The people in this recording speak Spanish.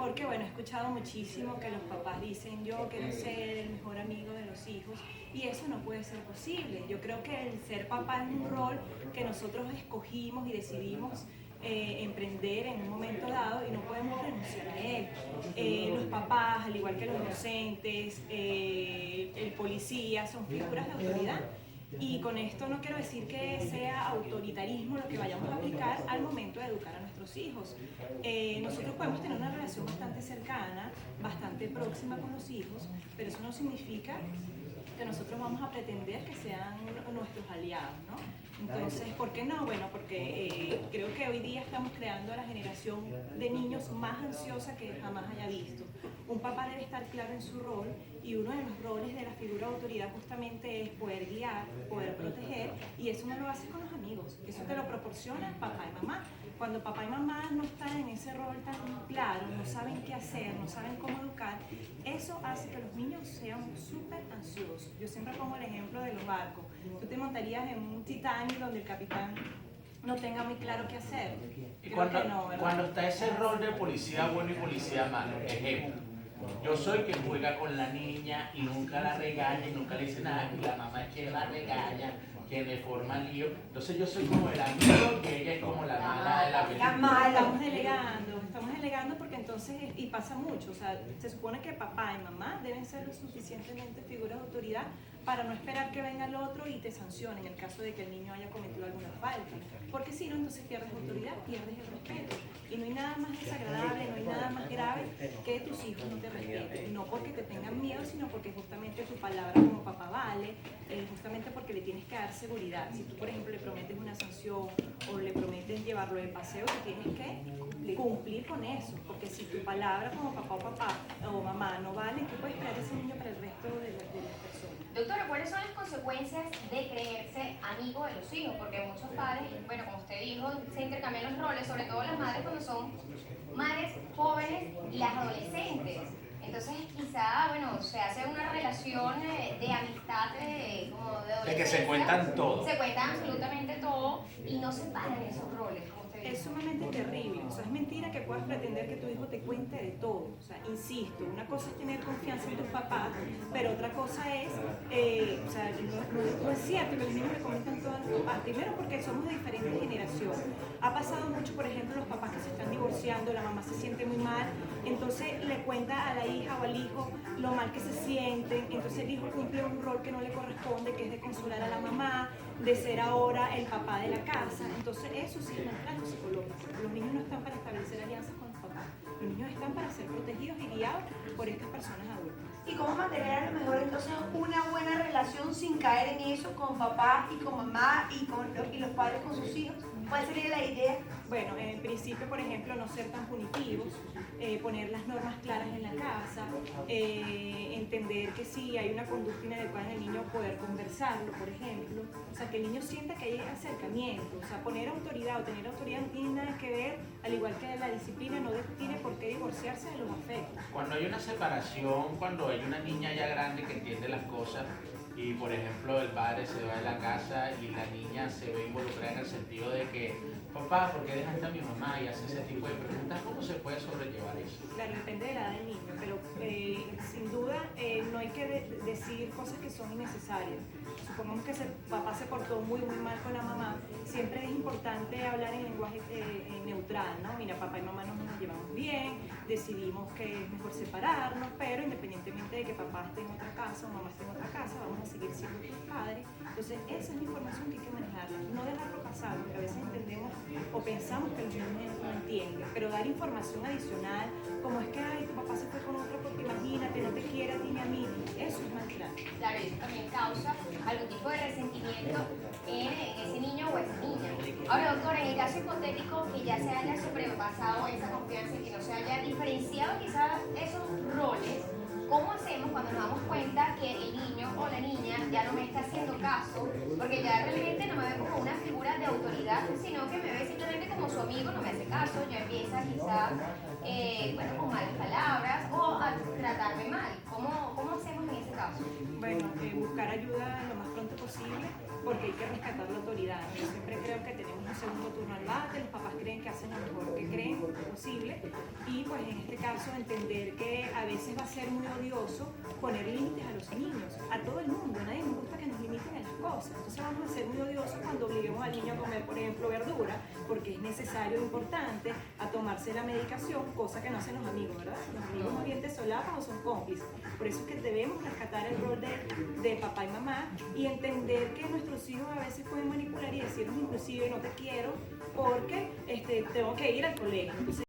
Porque bueno, he escuchado muchísimo que los papás dicen yo quiero ser el mejor amigo de los hijos y eso no puede ser posible. Yo creo que el ser papá es un rol que nosotros escogimos y decidimos emprender en un momento dado y no podemos renunciar a él. Los papás, al igual que los docentes, el policía, son figuras de autoridad. Y con esto no quiero decir que sea autoritarismo lo que vayamos a aplicar al momento de educar a nuestros hijos. Nosotros podemos tener una relación bastante cercana, bastante próxima con los hijos, pero eso no significa que nosotros vamos a pretender que sean nuestros aliados, ¿no? Entonces, ¿por qué no? Bueno, porque creo que hoy día estamos creando a la generación de niños más ansiosa que jamás haya visto. Un papá debe estar claro en su rol y uno de los roles de la figura de autoridad justamente es poder guiar, poder proteger, y eso no lo haces con los amigos, eso te lo proporciona papá y mamá. Cuando papá y mamá no están en ese rol tan claro, no saben qué hacer, no saben cómo educar, eso hace que los niños sean súper ansiosos. Yo siempre pongo el ejemplo de los barcos. Tú te montarías en un Titanic donde el capitán no tenga muy claro qué hacer. Y cuando está ese rol de policía bueno y policía malo, ejemplo, yo soy quien juega con la niña y nunca la regaña y nunca le dice nada, y la mamá es quien la regaña, quien le forma lío. Entonces yo soy como el amigo y ella es como la mala de la película. La mala, estamos delegando porque entonces, y pasa mucho, o sea, se supone que papá y mamá deben ser lo suficientemente figuras de autoridad para no esperar que venga el otro y te sancione en el caso de que el niño haya cometido alguna falta. Porque si no, entonces pierdes autoridad, pierdes el respeto. Y no hay nada más desagradable, no hay nada más grave que tus hijos no te respeten. No porque te tengan miedo, sino porque justamente tu palabra como papá vale, justamente porque le tienes que dar seguridad. Si tú, por ejemplo, le prometes una sanción o le prometes llevarlo de paseo, tú tienes que cumplir con eso. Porque si tu palabra como papá o mamá no vale, ¿qué puede esperar ese niño para el resto de las personas? Doctora, ¿cuáles son las consecuencias de creerse amigo de los hijos? Porque muchos padres, bueno, como usted dijo, se intercambian los roles, sobre todo las madres cuando son madres jóvenes y las adolescentes. Entonces, quizá, bueno, se hace una relación de amistad, como de adolescencia. De que se cuentan todo. Se cuentan absolutamente todo y no se paran esos roles. Es sumamente terrible, o sea, es mentira que puedas pretender que tu hijo te cuente de todo. O sea, insisto, una cosa es tener confianza en tus papás, pero otra cosa es, o sea, no es cierto que los niños le comentan todo a los papás. Primero porque somos de diferentes generaciones. Ha pasado mucho, por ejemplo, los papás que se están divorciando, la mamá se siente muy mal, entonces le cuenta a la hija o al hijo lo mal que se sienten, entonces el hijo cumple un rol que no le corresponde, que es de consolar a la mamá, de ser ahora el papá de la casa. Entonces eso sí es maltrato psicológico. Los niños no están para establecer alianzas con los papás, los niños están para ser protegidos y guiados por estas personas adultas. ¿Y cómo mantener a lo mejor entonces una buena relación sin caer en eso con papá y con mamá y los padres con sus hijos? ¿Cuál sería la idea? Bueno, en principio, por ejemplo, no ser tan punitivos, poner las normas claras en la casa, entender que si hay una conducta inadecuada en el niño, poder conversarlo, por ejemplo. O sea, que el niño sienta que hay acercamiento. O sea, poner autoridad o tener autoridad no tiene nada que ver, al igual que la disciplina, no tiene por qué divorciarse de los afectos. Cuando hay una separación, cuando hay una niña ya grande que entiende las cosas, y por ejemplo el padre se va de la casa y la niña se ve involucrada en el sentido de que papá, ¿por qué dejaste a mi mamá? Y hace ese tipo de preguntas, ¿cómo se puede sobrellevar eso? Claro, depende de la edad del niño, pero sin duda no hay que decir cosas que son innecesarias. Supongamos que el papá se portó muy mal con la mamá, siempre es importante hablar en lenguaje neutral, ¿no? Mira, papá y mamá no nos llevamos bien, decidimos que es mejor separarnos, pero independientemente de que papá esté en otra casa o mamá esté en otra casa, vamos a seguir siendo tus padres. Entonces esa es la información que hay que manejarla, no dejarlo pasar, porque a veces entendemos o pensamos que los niños no entienden, pero dar información adicional, como es que ay, tu papá se fue con otro porque imagínate, no te quiere a ti ni a mí, eso es maltrato. Claro, eso también causa algún tipo de resentimiento en ese niño o esa niña. Ahora, doctora, en el caso hipotético que ya se haya sobrepasado esa confianza y que no se haya diferenciado quizás esos roles, ¿cómo hacemos cuando nos damos cuenta que el niño o la niña ya no me está haciendo caso? Porque ya realmente no me ve como una figura de autoridad, sino que me ve simplemente como su amigo, no me hace caso, ya empieza quizás bueno, con malas palabras o a tratarme mal. ¿Cómo hacemos en ese caso? Bueno, buscar ayuda lo más pronto posible, porque hay que rescatar la autoridad. Yo siempre creo que tenemos un segundo turno al bate, los papás creen que hacen lo mejor que creen posible, y pues en este caso entender que a veces va a ser muy odioso poner límites a los niños, a todo el mundo, a nadie nos gusta que nos limiten en las cosas, entonces vamos a ser muy odiosos cuando obliguemos al niño a comer, por ejemplo, verdura, porque es necesario e importante, a tomarse la medicación, cosa que no hacen los amigos, ¿verdad? Los amigos más bien te solapan o son cómplices, por eso es que debemos rescatar el rol de papá y mamá y entender que nuestros hijos a veces pueden manipular y decirnos inclusive no te quiero porque tengo que ir al colegio. Entonces,